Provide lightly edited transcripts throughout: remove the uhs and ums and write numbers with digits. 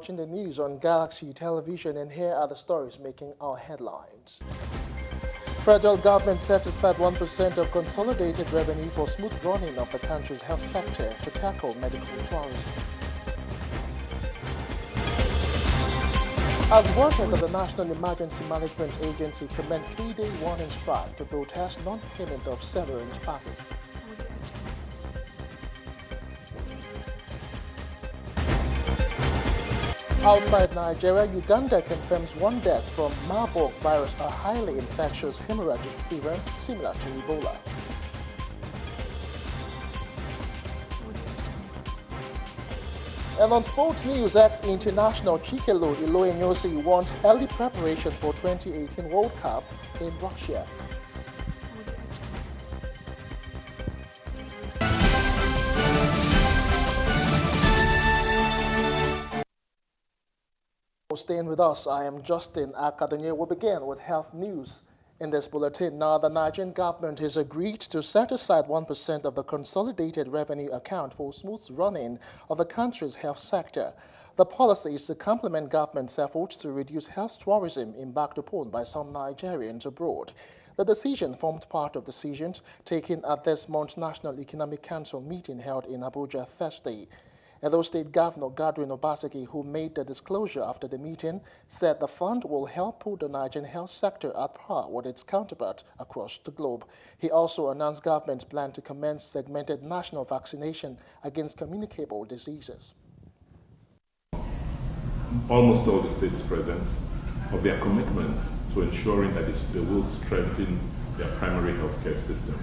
watching the news on Galaxy Television, and here are the stories making our headlines. Federal government set aside 1% of consolidated revenue for smooth running of the country's health sector to tackle medical tourism. As workers of the National Emergency Management Agency commence 3-day warning strike to protest non-payment of severance package. Outside Nigeria, Uganda confirms 1 death from Marburg virus, a highly infectious hemorrhagic fever similar to Ebola. And on sports news, ex-international Chikelo Iloenyosi wants early preparation for 2018 World Cup in Russia. Staying with us, I am Justin Akadonye. We'll begin with health news in this bulletin. Now, the Nigerian government has agreed to set aside 1% of the consolidated revenue account for smooth running of the country's health sector. The policy is to complement government's efforts to reduce health tourism embarked upon by some Nigerians abroad. The decision formed part of decisions taken at this month's National Economic Council meeting held in Abuja Thursday. Edo State Governor Godwin Obaseki, who made the disclosure after the meeting, said the fund will help put the Nigerian health sector at par with its counterparts across the globe. He also announced government's plan to commence segmented national vaccination against communicable diseases. Almost all the states present of their commitment to ensuring that they will strengthen their primary healthcare system.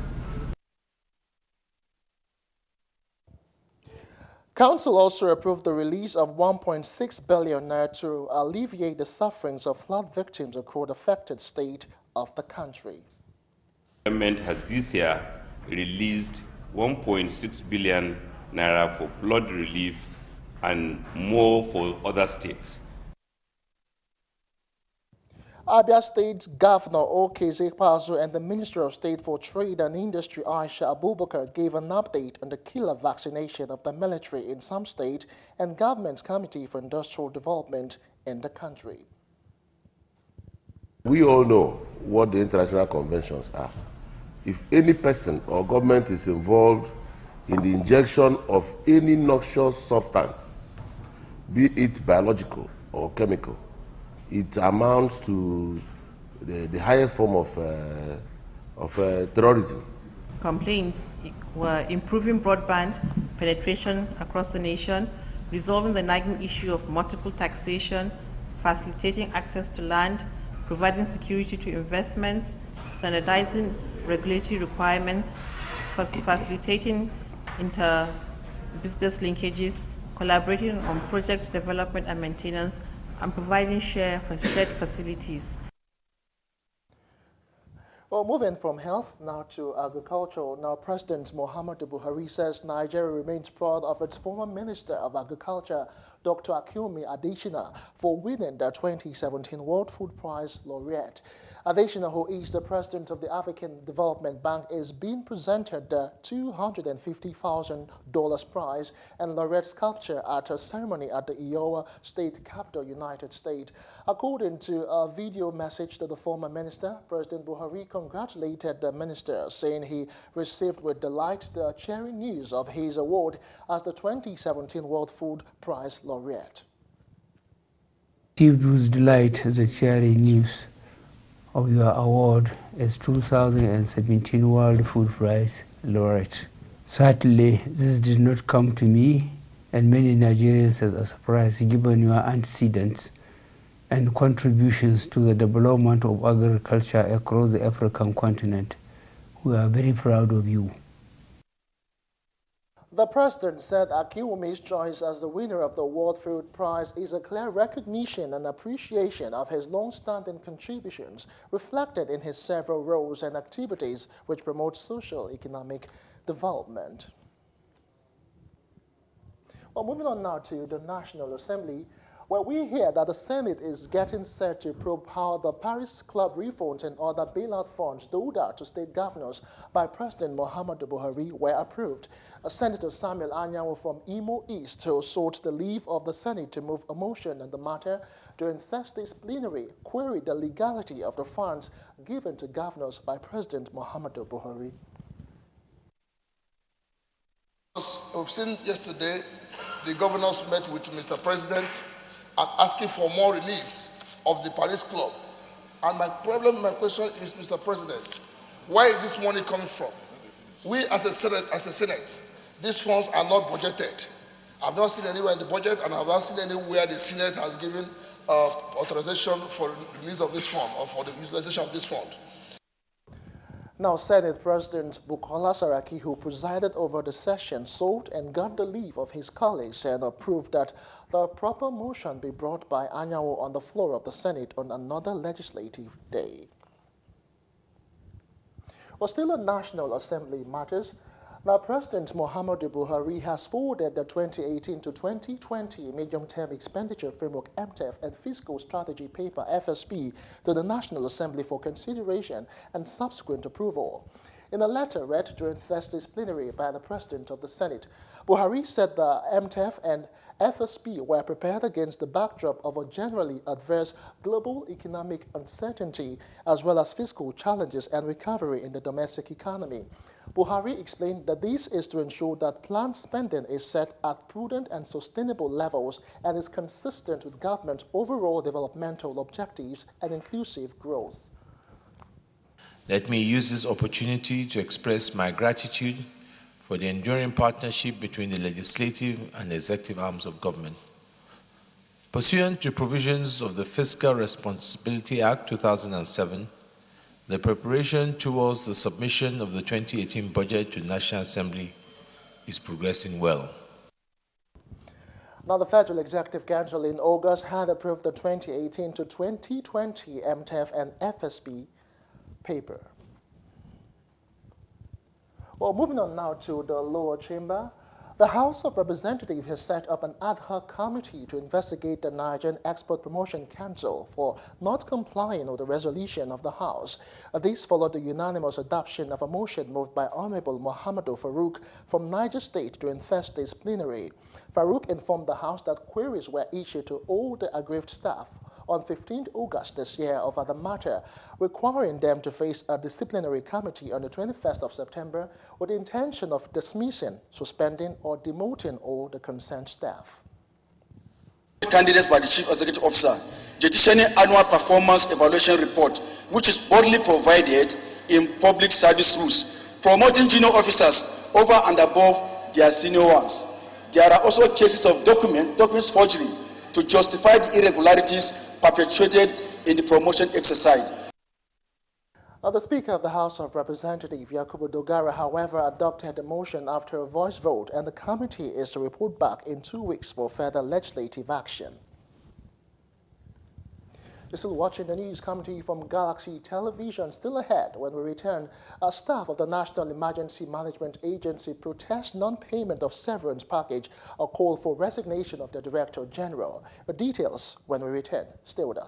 Council also approved the release of 1.6 billion naira to alleviate the sufferings of flood victims across the affected state of the country. The government has this year released 1.6 billion naira for flood relief and more for other states. Abia State Governor Okezie Ikpeazu and the Minister of State for Trade and Industry Aisha Abubakar gave an update on the killer vaccination of the military in some states and Government Committee for Industrial Development in the country. We all know what the international conventions are. If any person or government is involved in the injection of any noxious substance, be it biological or chemical, it amounts to the highest form of terrorism. Complaints were improving broadband penetration across the nation, resolving the nagging issue of multiple taxation, facilitating access to land, providing security to investments, standardizing regulatory requirements, facilitating inter-business linkages, collaborating on project development and maintenance, and providing shared facilities. Well, moving from health now to agriculture. Now, President Muhammadu Buhari says Nigeria remains proud of its former Minister of Agriculture, Dr. Akinwumi Adesina, for winning the 2017 World Food Prize laureate. Adesina, who is the president of the African Development Bank, is being presented the $250,000 prize and laureate sculpture at a ceremony at the Iowa State Capitol, United States. According to a video message to the former minister, President Buhari congratulated the minister, saying he received with delight the cheering news of his award as the 2017 World Food Prize laureate. Received with delight the cheering news of your award as 2017 World Food Prize laureate. Certainly, this did not come to me and many Nigerians as a surprise, given your antecedents and contributions to the development of agriculture across the African continent. We are very proud of you. The president said Akinwumi's choice as the winner of the World Food Prize is a clear recognition and appreciation of his long-standing contributions reflected in his several roles and activities which promote social-economic development. Well, moving on now to the National Assembly. Well, we hear that the Senate is getting set to probe how the Paris Club refunds and other bailout funds doled out to state governors by President Muhammadu Buhari were approved. Senator Samuel Anyanwu from Imo East, who sought the leave of the Senate to move a motion on the matter during Thursday's plenary, queried the legality of the funds given to governors by President Muhammadu Buhari. We've seen yesterday the governors met with Mr. President and asking for more release of the Paris Club. And my question is, Mr. President, where is this money coming from? We as a Senate, these funds are not budgeted. I've not seen anywhere in the budget, and I've not seen anywhere the Senate has given authorization for the release of this fund or for the utilization of this fund. Now, Senate President Bukola Saraki, who presided over the session, sought and got the leave of his colleagues and approved that the proper motion be brought by Anyanwu on the floor of the Senate on another legislative day. Well, still on National Assembly matters, now President Muhammadu Buhari has forwarded the 2018 to 2020 Medium-Term Expenditure Framework MTEF and Fiscal Strategy Paper FSP to the National Assembly for consideration and subsequent approval. In a letter read during Thursday's plenary by the President of the Senate, Buhari said the MTEF and FSP were prepared against the backdrop of a generally adverse global economic uncertainty as well as fiscal challenges and recovery in the domestic economy. Buhari explained that this is to ensure that planned spending is set at prudent and sustainable levels and is consistent with government's overall developmental objectives and inclusive growth. Let me use this opportunity to express my gratitude for the enduring partnership between the legislative and executive arms of government. Pursuant to provisions of the Fiscal Responsibility Act 2007, the preparation towards the submission of the 2018 budget to the National Assembly is progressing well. Now, the Federal Executive Council in August had approved the 2018 to 2020 MTEF and FSP paper. Well, moving on now to the lower chamber. The House of Representatives has set up an ad hoc committee to investigate the Nigerian Export Promotion Council for not complying with the resolution of the House. This followed the unanimous adoption of a motion moved by Honorable Muhammadu Farouk from Niger State during Thursday's plenary. Farouk informed the House that queries were issued to all the aggrieved staff on 15th August this year over the matter, requiring them to face a disciplinary committee on the 21st of September with the intention of dismissing, suspending, or demoting all the concerned staff. Candidates by the Chief Executive Officer, Judiciary Annual Performance Evaluation Report, which is broadly provided in public service rules, promoting junior officers over and above their senior ones. There are also cases of documents forgery to justify the irregularities perpetrated in the promotion exercise. The Speaker of the House of Representatives, Yakubu Dogara, however, adopted the motion after a voice vote, and the committee is to report back in 2 weeks for further legislative action. You're still watching the news coming to you from Galaxy Television. Still ahead, when we return, staff of the National Emergency Management Agency protest non-payment of severance package or call for resignation of the Director General. The details when we return. Stay with us.